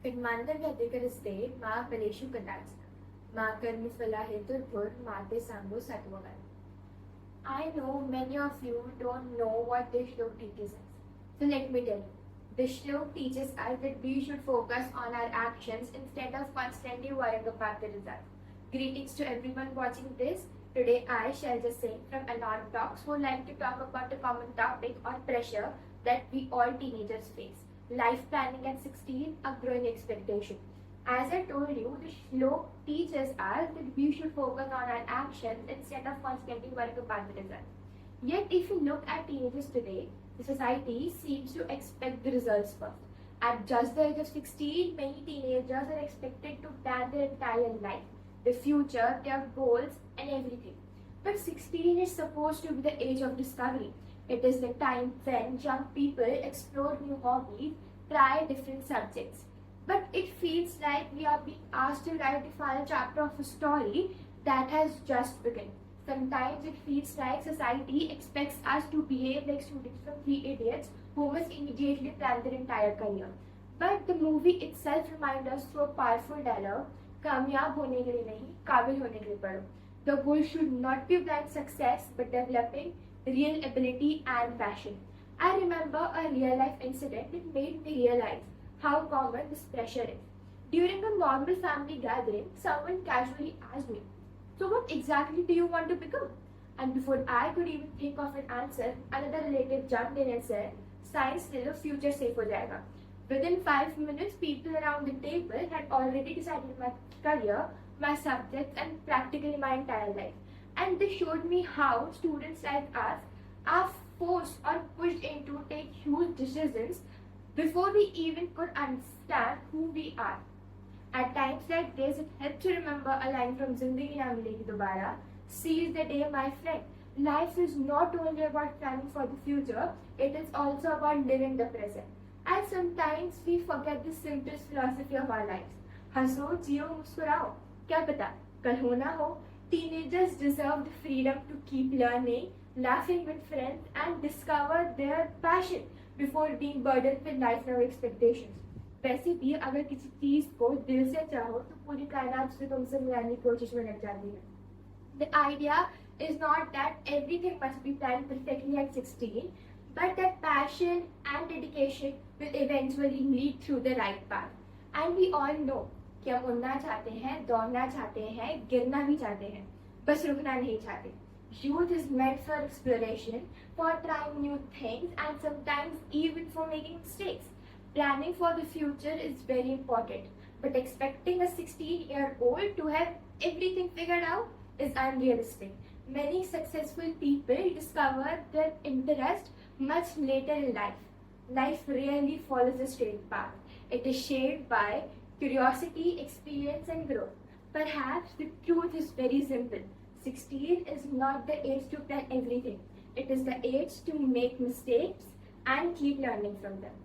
Figmandan Gadikar Estate, Ma Paleshu Kanats, Ma Karmifala Hilturpur, Mate Sambo Satwagan. I know many of you don't know what this shlok teaches us. So let me tell you. This shlok teaches us that we should focus on our actions instead of constantly worrying about the result. Greetings to everyone watching this. Today I, Shailja Singh from ANON Talks, would like to talk about a common topic or pressure that we all teenagers face. Life planning at 16, a growing expectation. As I told you, the shlok teaches us that we should focus on our actions instead of constantly worrying about the result. Yet, if you look at teenagers today, the society seems to expect the results first. At just the age of 16, many teenagers are expected to plan their entire life, the future, their goals, and everything. But 16 is supposed to be the age of discovery. It is the time when young people explore new hobbies, try different subjects. But it feels like we are being asked to write the final chapter of a story that has just begun. Sometimes it feels like society expects us to behave like students from Three Idiots who must immediately plan their entire career. But the movie itself reminds us through a powerful dialogue, कामयाब होने के लिए नहीं, काबिल होने के लिए पढ़ो. The goal should not be blind success but developing real ability and passion. I remember a real life incident that made me realize how common this pressure is. During a normal family gathering, someone casually asked me, "So what exactly do you want to become?" And before I could even think of an answer, another relative jumped in and said, "Science till the future safe ho jayega." Within 5 minutes, people around the table had already decided my career, my subjects, and practically my entire life. And this showed me how students like us are forced or pushed into take huge decisions before we even could understand who we are. At times like this, it helps to remember a line from Zindagi Na Milegi Dobara, "Seize the day, my friend." Life is not only about planning for the future, it is also about living the present. And sometimes we forget the simplest philosophy of our lives. हंसो, जियो, मुस्कुराओ. क्या पता कल हो ना हो. Teenagers deserve the freedom to keep learning, laughing with friends, and discover their passion before being burdened with lifelong expectations. वैसे भी अगर किसी चीज को दिल से चाहो तो पूरी कायनात से तुमसे मिलाने की कोशिश में लग जाती है. The idea is not that everything must be planned perfectly at 16, but that passion and dedication will eventually lead through the right path. And we all know कि हम उड़ना चाहते हैं, दौड़ना चाहते हैं, गिरना भी चाहते हैं, बस रुकना नहीं चाहते. Youth is meant for exploration, for trying new things, and sometimes even for making mistakes. Planning for the future is very important, but expecting a 16-year-old to have everything figured out is unrealistic. Many successful people discover their interest much later in life. Life rarely follows a straight path. It is shaped by curiosity, experience, and growth. Perhaps the truth is very simple. 16 is not the age to plan everything. It is the age to make mistakes and keep learning from them.